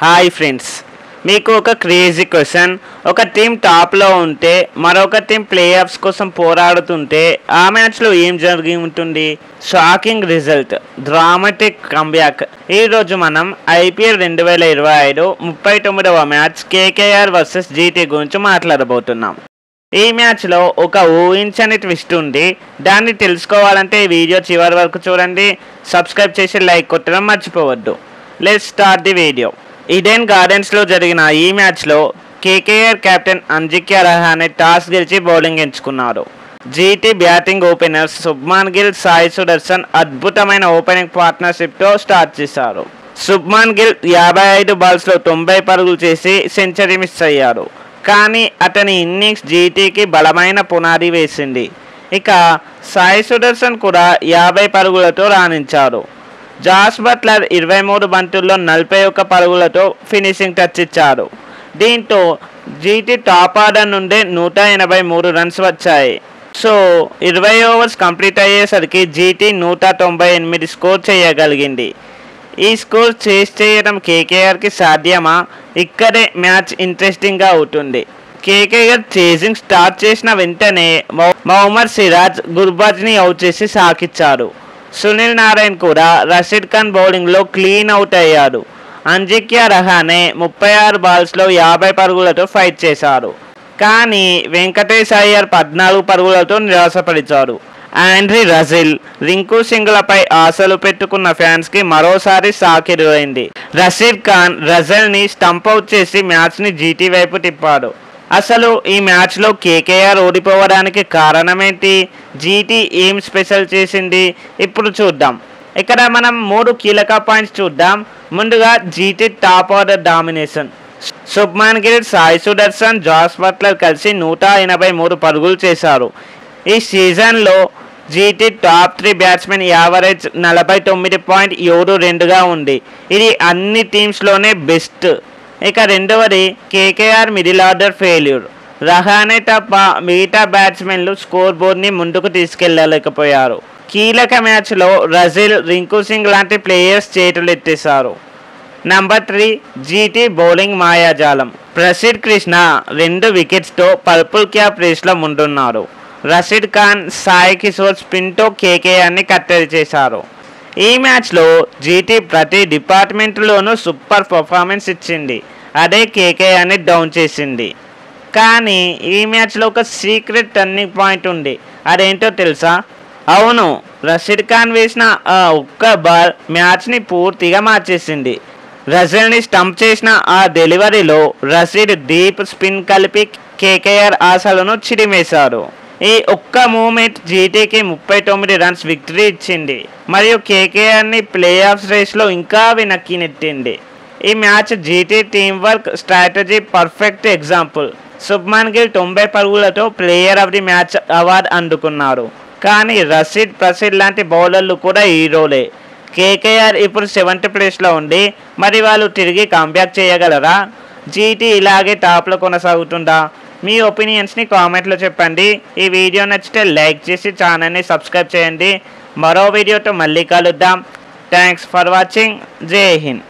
Hi friends, మీకు ఒక crazy question. ఒక టీం టాప్లో ఉంటే మరొక టీం ప్లే ఆఫ్స్ కోసం పోరాడుతుంటే ఆ మ్యాచ్లో ఏం జరిగి ఉంటుంది? Shocking result, dramatic comeback. ఈరోజు మనం ఐపీఎల్ 2025 39వ మ్యాచ్ కేకేఆర్ వర్సెస్ జీటీ గురించి మాట్లాడబోతున్నాం. ఈ మ్యాచ్లో ఒక ఊహించని ట్విస్ట్ ఉంది. దాన్ని తెలుసుకోవాలంటే ఈ వీడియో చివరి వరకు చూడండి. సబ్స్క్రైబ్ చేసి లైక్ కొట్టడం మర్చిపోవద్దు. Let's start the video. Eden గార్డెన్స్లో జరిగిన ఈ మ్యాచ్లో KKR captain Ajinkya Rahane toss గెలిచి బౌలింగ్ ఎంచుకున్నారు. GT batting openers Shubman Gill, Sai Sudharsan అద్భుతమైన ఓపెనింగ్ పార్ట్నర్షిప్తో స్టార్ట్ చేశారు. శుభ్మన్ గిల్ 55 బాల్స్లో 90 పరుగులు చేసి సెంచరీ మిస్ అయ్యారు. కానీ అతని ఇన్నింగ్స్ జీటీకి బలమైన పునాది వేసింది. ఇక సాయి సుదర్శన్ కూడా 50 పరుగులతో రాణించారు. జాస్ బట్లర్ 23 బంతుల్లో 41 పరుగులతో ఫినిషింగ్ టచ్ ఇచ్చారు. దీంతో జీటీ టాప్ ఆర్డర్ నుండే 183 రన్స్ వచ్చాయి. సో 20 ఓవర్స్ కంప్లీట్ అయ్యేసరికి జీటీ 198 స్కోర్ చేయగలిగింది. ఈ స్కోర్ చేయడం కేకేఆర్కి సాధ్యమా? ఇక్కడే మ్యాచ్ ఇంట్రెస్టింగ్గా అవుతుంది. కేకేఆర్ చేజింగ్ స్టార్ట్ చేసిన వెంటనే మొహమ్మద్ సిరాజ్ గుర్బాజ్ని అవుట్ చేసి సాకిచ్చారు. సునీల్ నారాయణ్ కూడా రషీద్ ఖాన్ బౌలింగ్లో క్లీన్ అవుట్ అయ్యాడు. అజింక్య రహానే 36 బాల్స్లో 50 పరుగులతో ఫైట్ చేశారు. కానీ వెంకటేష్ అయ్యర్ 14 పరుగులతో నిరాశపరిచారు. ఆండ్రీ రజిల్, రింకు సింగ్లపై ఆశలు పెట్టుకున్న ఫ్యాన్స్కి మరోసారి షాక్ ఎదురైంది. రషీద్ ఖాన్ రజల్ని స్టంప్ అవుట్ చేసి మ్యాచ్ని జీటీ వైపు తిప్పాడు. అసలు ఈ మ్యాచ్లో కేకేఆర్ ఓడిపోవడానికి కారణమేంటి? జీటీ ఏం స్పెషల్ చేసింది? ఇప్పుడు చూద్దాం. ఇక్కడ మనం 3 కీలక పాయింట్స్ చూద్దాం. ముందుగా GT top order domination. Shubman Gill, Sai Sudharsan, Jos Buttler కలిసి 183 పరుగులు చేశారు. ఈ సీజన్లో జీటీ టాప్ 3 బ్యాట్స్మెన్ యావరేజ్ 49.72గా ఉంది. ఇది అన్ని టీమ్స్లోనే బెస్ట్. ఇక రెండవది KKR middle order failure. Rahane తప్ప మిగతా బ్యాట్స్మెన్లు స్కోర్ బోర్డ్ని ముందుకు తీసుకెళ్లలేకపోయారు. కీలక మ్యాచ్లో రజిల్, రింకు సింగ్ లాంటి ప్లేయర్స్ చేతులు ఎత్తేశారు. నెంబర్ 3 జీటీ బౌలింగ్ మాయాజాలం. ప్రసిద్ధ్ కృష్ణ 2 వికెట్స్తో పర్పుల్ క్యాప్ రేస్లో ముందున్నారు. రషీద్ ఖాన్, సాయి కిషోర్ స్పిన్తో కేకేఆర్ని కట్టడి చేశారు. ఈ మ్యాచ్లో జీటీ ప్రతి డిపార్ట్మెంట్లోనూ సూపర్ పర్ఫార్మెన్స్ ఇచ్చింది. అదే కేకేఆర్ని డౌన్ చేసింది. కానీ ఈ మ్యాచ్లో ఒక సీక్రెట్ టర్నింగ్ పాయింట్ ఉంది. అదేంటో తెలుసా? అవును, రషీద్ ఖాన్ వేసిన ఆ ఒక్క బాల్ మ్యాచ్ని పూర్తిగా మార్చేసింది. రజిల్ని స్టంప్ చేసిన ఆ డెలివరీలో రషీద్ డీప్ స్పిన్ కలిపి కేకేఆర్ ఆశలను చిరిమేశారు. ఈ ఒక్క మూమెంట్ జీటీకి 39 రన్స్ విక్టరీ ఇచ్చింది మరియు కేకేఆర్ని ప్లే ఆఫ్స్ రేస్లో ఇంకా వెనక్కి నెట్టింది. ఈ match GT team work, strategy perfect example. Shubman Gill 90 పరుగులతో player of the match award అందుకున్నారు. కానీ రషీద్, ప్రసిద్ధ్ లాంటి బౌలర్లు కూడా హీరోలే. కేకేఆర్ ఇప్పుడు 7th ప్లేస్లో ఉంది. మరి వాళ్ళు తిరిగి కంబ్యాక్ చేయగలరా? జీటీ ఇలాగే టాప్లో కొనసాగుతుందా? మీ ఒపీనియన్స్ని కామెంట్లో చెప్పండి. ఈ వీడియో నచ్చితే లైక్ చేసి ఛానల్ని సబ్స్క్రైబ్ చేయండి. మరో వీడియోతో మళ్ళీ కలుద్దాం. Thanks for watching. జై హింద్.